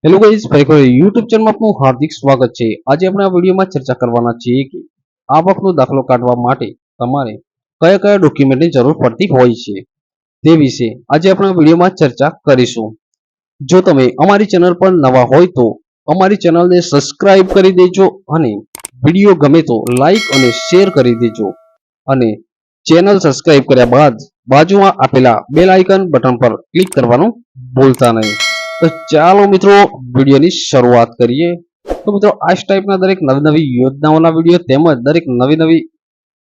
Hello guys, ફરી YouTube ચેનલમાં આપનું હાર્દિક સ્વાગત છે। આજે આપણે આ વિડીયોમાં ચર્ચા કરવાના છીએ કે આવકનો દાખલો કાઢવા માટે તમારે કયા કયા ડોક્યુમેન્ટની જરૂર પડતી હોય છે તે વિશે આજે આપણે આ વિડીયોમાં ચર્ચા કરીશું। જો તમે અમારી ચેનલ પર નવા હોય તો અમારી ચેનલને સબસ્ક્રાઇબ કરી દેજો અને વિડીયો ગમે તો લાઈક અને શેર કરી દેજો અને ચેનલ સબસ્ક્રાઇબ કર્યા બાદ બાજુમાં આપેલા બેલ આઇકન બટન પર ક્લિક કરવાનું ભૂલતા નહીં। તો ચાલો મિત્રો વિડીયોની શરૂઆત કરીએ। તો મિત્રો આ જ ટાઈપના દરેક નવી નવી યોજનાઓના વિડીયો તેમજ દરેક નવી નવી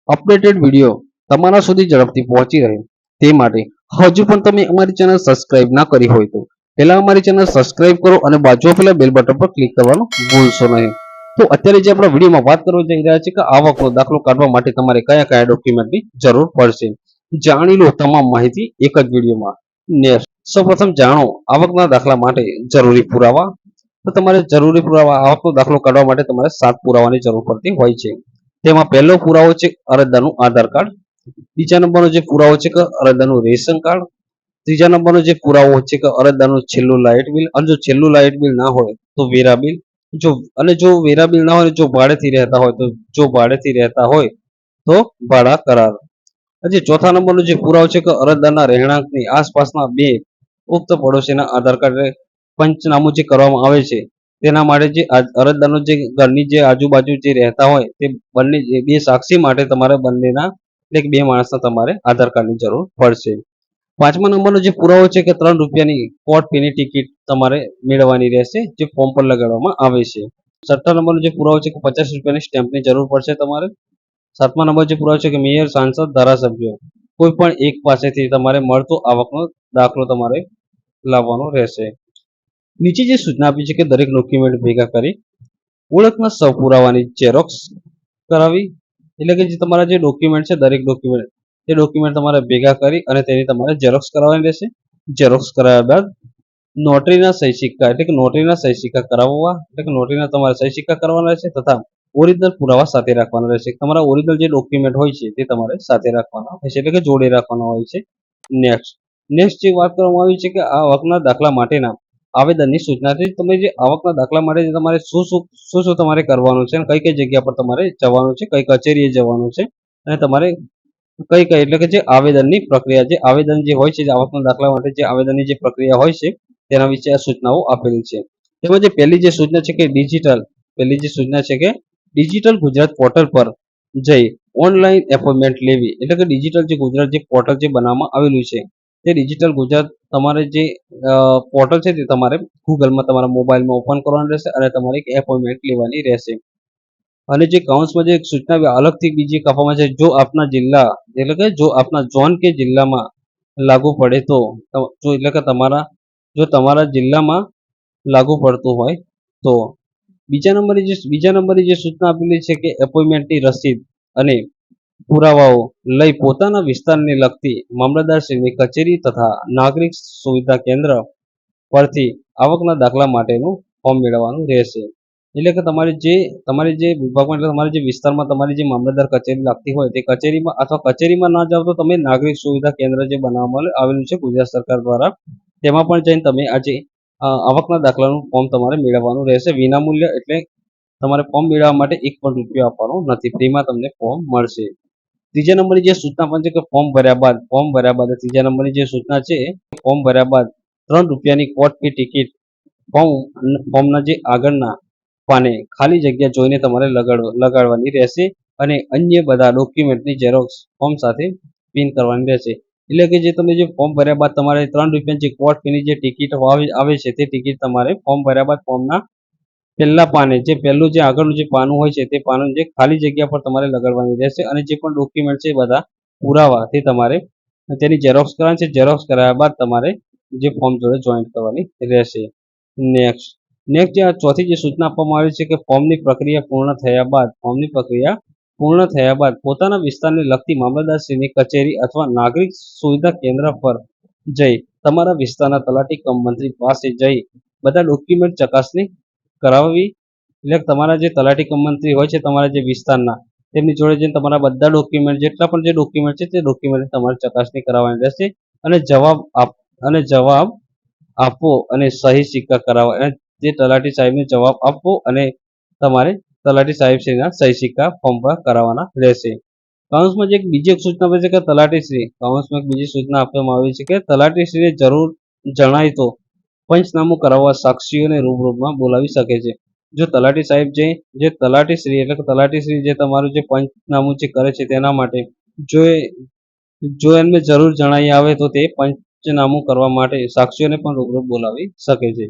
અપડેટેડ વિડીયો તમારા સુધી ઝડપથી પહોંચી રહે તે માટે હજુ પણ તમે અમારી ચેનલ સબસ્ક્રાઇબ ના કરી હોય તો પહેલા અમારી ચેનલ સબસ્ક્રાઇબ કરો અને બાજુ આપેલા બેલ બટન પર ક્લિક કરવાનું ભૂલશો નહીં। તો અત્યારે જે આપણે વિડીયોમાં વાત કરવા જઈ રહ્યા છીએ કે આવકનો દાખલો કાઢવા માટે તમારે કયા કયા ડોક્યુમેન્ટની જરૂર પડશે, જાણી લો તમામ માહિતી એક જ વિડીયોમાં। નેક્સ્ટ, સૌપ્રથમ જાણો આવકના દાખલા માટે જરૂરી પુરાવા। તો તમારે જરૂરી પુરાવા આવકનો દાખલો કાઢવા માટે તમારે 7 પુરાવાની જરૂર પડતી હોય છે। તેમાં પહેલો પુરાવો છે અરજદારનું આધાર કાર્ડ, બીજા નંબરનો જે પુરાવો છે કે અરજદારનું રેશન કાર્ડ, ત્રીજા નંબરનો જે પુરાવો છે કે અરજદારનું છેલ્લું લાઇટ બિલ, અને જો છેલ્લું લાઇટ બિલ ના હોય તો વેરા બિલ, જો વેરા બિલ ના હોય, જો ભાડેથી રહેતા હોય તો તો ભાડા કરાર। હજી ચોથા નંબરનો જે પુરાવો છે કે અરજદારના રહેણાંકની આસપાસના બે ઉક્ત પડોશીના આધાર કાર્ડ પંચનામું જે કરવામાં આવે છે તેના માટે જે અરજદારનો જે ઘરની જે આજુબાજુ જે રહેતા હોય તે બંને બે સાક્ષી માટે તમારે બંનેના એટલે બે માણસના તમારે આધાર કાર્ડની જરૂર પડશે। પાંચમા નંબરનો જે પુરાવો છે કે 3 રૂપિયાની કોર્ટ ફીની ટિકિટ તમારે મેળવવાની રહેશે જે ફોર્મ પર લગાડવામાં આવે છે। છઠ્ઠા નંબરનો જે પુરાવો છે કે 50 રૂપિયાની સ્ટેમ્પની જરૂર પડશે તમારે। સાતમા નંબર જે પુરાવો છે કે મેયર, સાંસદ, ધારાસભ્ય કોઈ પણ એક પાસેથી તમારે મળતો આવકનો દાખલો તમારે લાવવાનો રહેશે। નીચે જે સૂચના આપી છે કે દરેક ડોક્યુમેન્ટ ભેગા કરી ઓળખના સપુરાવાની ઝેરોક્સ કરાવી, એટલે કે જે તમારા જે ડોક્યુમેન્ટ છે દરેક ડોક્યુમેન્ટ તમારે ભેગા કરી અને તેની તમારે ઝેરોક્સ કરાવવાની રહેશે। ઝેરોક્સ કરાવ્યા બાદ નોટરીના સહી સિક્કા એટલે કે નોટરીના સહી સિક્કા કરાવવા એટલે કે નોટરીના તમારે સહી સિક્કા કરવાના રહેશે તથા ઓરિજિનલ પુરાવા સાથે રાખવાના રહેશે। તમારા ઓરિજિનલ જે ડોક્યુમેન્ટ હોય છે તે તમારે સાથે રાખવાના હોય છે એટલે કે જોડે રાખવાના હોય છે। નેક્સ્ટ જે વાત કરવામાં આવી છે કે આવકના દાખલા માટેના આવેદનની સૂચનાથી તમે જે આવકના દાખલા માટે તમારે શું તમારે કરવાનું છે અને કઈ કઈ જગ્યા પર તમારે જવાનું છે, કઈ કચેરીએ જવાનું છે અને તમારે કઈ એટલે કે જે આવેદનની પ્રક્રિયા, જે આવેદન જે હોય છે આવકના દાખલા માટે જે આવેદનની જે પ્રક્રિયા હોય છે તેના વિશે આ સૂચનાઓ આપેલી છે। તેમાં જે પહેલી જે સૂચના છે કે ડિજિટલ ગુજરાત પોર્ટલ પર જઈ ઓનલાઈન એપોઇન્ટમેન્ટ લેવી, એટલે કે ડિજિટલ જે ગુજરાત જે પોર્ટલ જે બનાવવામાં આવેલું છે તે ડિજિટલ ગુજરાત તમારે જે પોર્ટલ છે તે તમારે ગૂગલમાં તમારા મોબાઈલમાં ઓપન કરવાનું રહેશે અને તમારે એક એપોઇન્ટમેન્ટ લેવાની રહેશે। અને જે કાઉન્સમાં જે સૂચના અલગથી બીજી આપવામાં છે, જો આપના જિલ્લા એટલે કે જો આપના ઝોન કે જિલ્લામાં લાગુ પડે તો એટલે કે તમારા જિલ્લામાં લાગુ પડતું હોય તો બીજા નંબરની જે સૂચના આપેલી છે કે એપોઇન્ટમેન્ટની રસીદ અને પુરાવાઓ લઈ પોતાના વિસ્તારને લગતી મામલતદારશ્રીની કચેરી તથા નાગરિક સુવિધા કેન્દ્ર પરથી આવકના દાખલા માટેનું ફોર્મ મેળવવાનું રહેશે। એટલે કે તમારી જે વિભાગમાં એટલે તમારા જે વિસ્તારમાં તમારી જે મામલતદાર કચેરી લાગતી હોય તે કચેરીમાં અથવા કચેરીમાં ના જાવ તો તમે નાગરિક સુવિધા કેન્દ્ર જે બનાવવામાં આવેલું છે ગુજરાત સરકાર દ્વારા તેમાં પણ જઈને તમે આજે આવકના દાખલાનું ફોર્મ તમારે મેળવવાનું રહેશે વિનામૂલ્ય। એટલે તમારે ફોર્મ મેળવવા માટે 1 પણ રૂપિયો આપવાનો નથી, ફ્રીમાં તમને ફોર્મ મળશે। ત્રીજા નંબરની જે સૂચના પણ છે કે ફોર્મ ભર્યા બાદ ત્રીજા નંબરની જે સૂચના છે ફોર્મ ભર્યા બાદ 3 રૂપિયાની કોર્ટ ફી ટિકિટ ફોર્મના જે આગળના પાને ખાલી જગ્યા જોઈને તમારે લગાડવાની રહેશે અને અન્ય બધા ડોક્યુમેન્ટની ઝેરોક્સ ફોર્મ સાથે પિન કરવાની રહેશે। એટલે કે જે તમે જે ફોર્મ ભર્યા બાદ તમારે 3 રૂપિયાની જે કોર્ટ ફીની જે ટિકિટ આવે છે તે ટિકિટ તમારે ફોર્મ ભર્યા બાદ ફોર્મના પહેલા પાને જે પહેલું જે આગળનું જે પાનું હોય છે તે પાનું જે ખાલી જગ્યા પર તમારે લગાડવાની રહેશે અને જે પણ ડોક્યુમેન્ટ છે બધા પુરાવા તે તમારે તેની ઝેરોક્સ કરવાની છે। ઝેરોક્સ કરાવ્યા બાદ તમારે જે ફોર્મ જોડે જોઈન્ટ કરવાની રહેશે। નેક્સ્ટ જે ચોથી જે સૂચના આપવામાં આવી છે કે ફોર્મની પ્રક્રિયા પૂર્ણ થયા બાદ પોતાના વિસ્તારને લગતી મામલતદારશ્રીની કચેરી અથવા નાગરિક સુવિધા કેન્દ્ર પર જઈ તમારા વિસ્તારના તલાટી કમ મંત્રી પાસે જઈ બધા ડોક્યુમેન્ટ ચકાસણી કરાવવી। એટલે તમારા જે તલાટી કમ મંત્રી હોય છે તમારા જે વિસ્તારના તેમની જોડે જઈને તમારા બધા ડોક્યુમેન્ટ જેટલા પણ જે ડોક્યુમેન્ટ છે તે ડોક્યુમેન્ટ તમારે ચકાસણી કરાવવાની રહેશે અને જવાબ આપો અને સહી સિક્કા કરાવવા તે તલાટી સાહેબને જવાબ આપવો અને તમારે તલાટી સાહેબશ્રીના સહી સિક્કા ફોર્મ પર કરાવવાના રહેશે. કૌંસમાં જે બીજી એક સૂચના આપે છે કે તલાટીશ્રી, કૌંસમાં એક બીજી સૂચના આપવામાં આવી છે કે તલાટીશ્રીને જરૂર જણાય તો પંચનામું કરાવવા સાક્ષીઓને રૂબરૂમાં બોલાવી શકે છે. જો તલાટી સાહેબ જે તલાટીશ્રી એટલે કે તલાટીશ્રી જે તમારું જે પંચનામું જે કરે છે તેના માટે જો એમને જરૂર જણાઈ આવે તો તે પંચનામું કરવા માટે સાક્ષીઓને પણ રૂબરૂ બોલાવી શકે છે.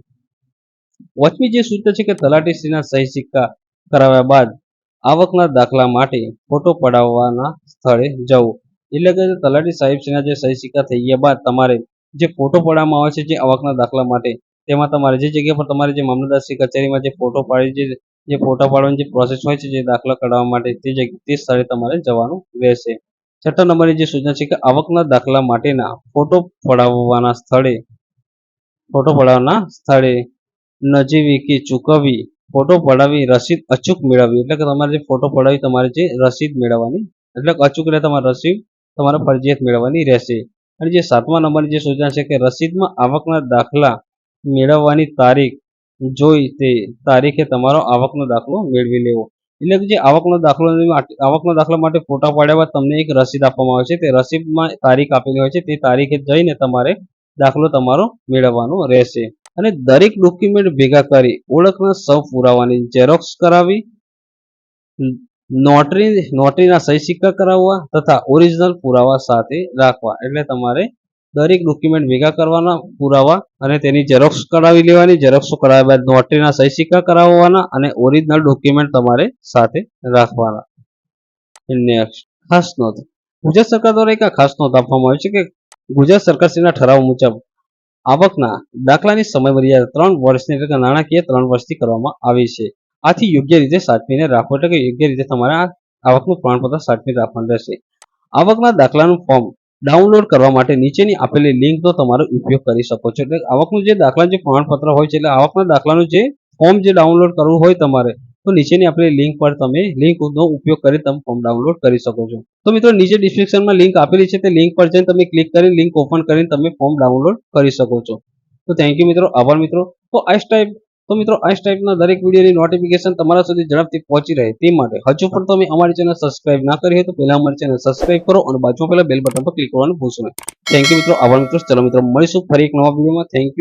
5મી જે સૂચના છે કે તલાટીશ્રીના સહી સિક્કા કરાવ્યા બાદ આવકના દાખલા માટે ફોટો પડાવવાના સ્થળે જવું. એટલે કે તલાટી સાહેબશ્રીના જે સહી સિક્કા થઈ ગયા બાદ તમારે જે ફોટો પડાવવામાં આવે છે જે આવકના દાખલા માટે, તેમાં તમારે જે જગ્યા પર તમારે જે મામલતદારશ્રી કચેરીમાં જે ફોટો પાડી જે ફોટા પાડવાની જે પ્રોસેસ હોય છે જે દાખલા કઢાવવા માટે તે સ્થળે તમારે જવાનું રહેશે. 6 નંબરની જે સૂચના છે કે આવકના દાખલા માટેના ફોટો પડાવવાના સ્થળે નજીવી કે ચૂકવવી ફોટો પડાવી રસીદ અચૂક મેળવવી. એટલે કે તમારે જે ફોટો પડાવી તમારે જે રસીદ મેળવવાની, એટલે અચૂક એટલે તમારે રસીદ તમારે ફરજિયાત મેળવવાની રહેશે. અને જે 7મા નંબરની જે સૂચના છે કે રસીદમાં આવકના દાખલા મેળવવાની તારીખ જોઈ તે તારીખે તમારો આવકનો દાખલો મેળવી લેવો. એટલે કે જે આવકનો દાખલા માટે ફોટા પાડ્યા બાદ તમને એક રસીદ આપવામાં આવે છે. તે રસીદમાં તારીખ આપેલી હોય છે, તે તારીખે જઈને તમારે દાખલો તમારો મેળવવાનો રહેશે. અને દરેક ડોક્યુમેન્ટ ભેગા કરી ઓળખના સૌ પુરાવાની ઝેરોક્સ કરાવી, નોટરીના સહી સિક્કા કરાવવા તથા ઓરિજિનલ પુરાવા સાથે રાખવા. એટલે તમારે દરેક ડોક્યુમેન્ટ ભેગા કરવાના, પુરાવા અને તેની ઝેરોક્સ કરાવી લેવાની. ઝેરોક્સ કરાવ્યા બાદ નોટરીના સહી સિક્કા કરાવવાના અને ઓરિજિનલ ડોક્યુમેન્ટ તમારે સાથે રાખવાના. નેક્સ્ટ, ખાસ નોંધ. ગુજરાત સરકાર દ્વારા એક ખાસ નોંધ આપવામાં આવી છે કે ગુજરાત સરકારશ્રીના ઠરાવ મુજબ આવકના દાખલાની સમયમર્યાદા 3 વર્ષની એટલે કે નાણાકીય 3 વર્ષથી કરવામાં આવી છે. આથી યોગ્ય રીતે સાચવીને રાખો. એટલે કે યોગ્ય રીતે તમારે આ આવકનું પ્રમાણપત્ર સાચવીને રાખવાનું રહેશે. આવકના દાખલાનું ફોર્મ ડાઉનલોડ કરવા માટે નીચેની આપેલી લિંકનો તમારો ઉપયોગ કરી શકો છો. એટલે આવકનું જે દાખલાનું જે પ્રમાણપત્ર હોય છે, એટલે આવકના દાખલાનું જે ફોર્મ જે ડાઉનલોડ કરવું હોય તમારે, તો નીચેની આપેલી લિંક પર તમે લિંકનો ઉપયોગ કરી તમે ફોર્મ ડાઉનલોડ કરી શકો છો. તો મિત્રો નીચે ડિસ્ક્રિપ્શનમાં લિંક આપેલી છે, તે લિંક પર જઈને તમે ક્લિક કરી લિંક ઓપન કરીને તમે ફોર્મ ડાઉનલોડ કરી શકો છો. તો થેન્ક યુ મિત્રો, આભાર મિત્રો. તો આ ટાઈપના દરેક વિડીયોની નોટિફિકેશન તમારા સુધી ઝડપથી પહોંચી રહે તે માટે હજુ પણ તમે અમારી ચેનલ સબસ્ક્રાઇબ ના કરી હોય તો પહેલા અમારી ચેનલ સબસ્ક્રાઇબ કરો અને બાજુમાં પહેલા બેલ બટન પર ક્લિક કરવાનું ભૂલશો નહીં. થેન્ક યુ મિત્રો, આભાર મિત્રો. ચલો મિત્રો મળીશું ફરી એક નવા વિડીયોમાં. Thank you.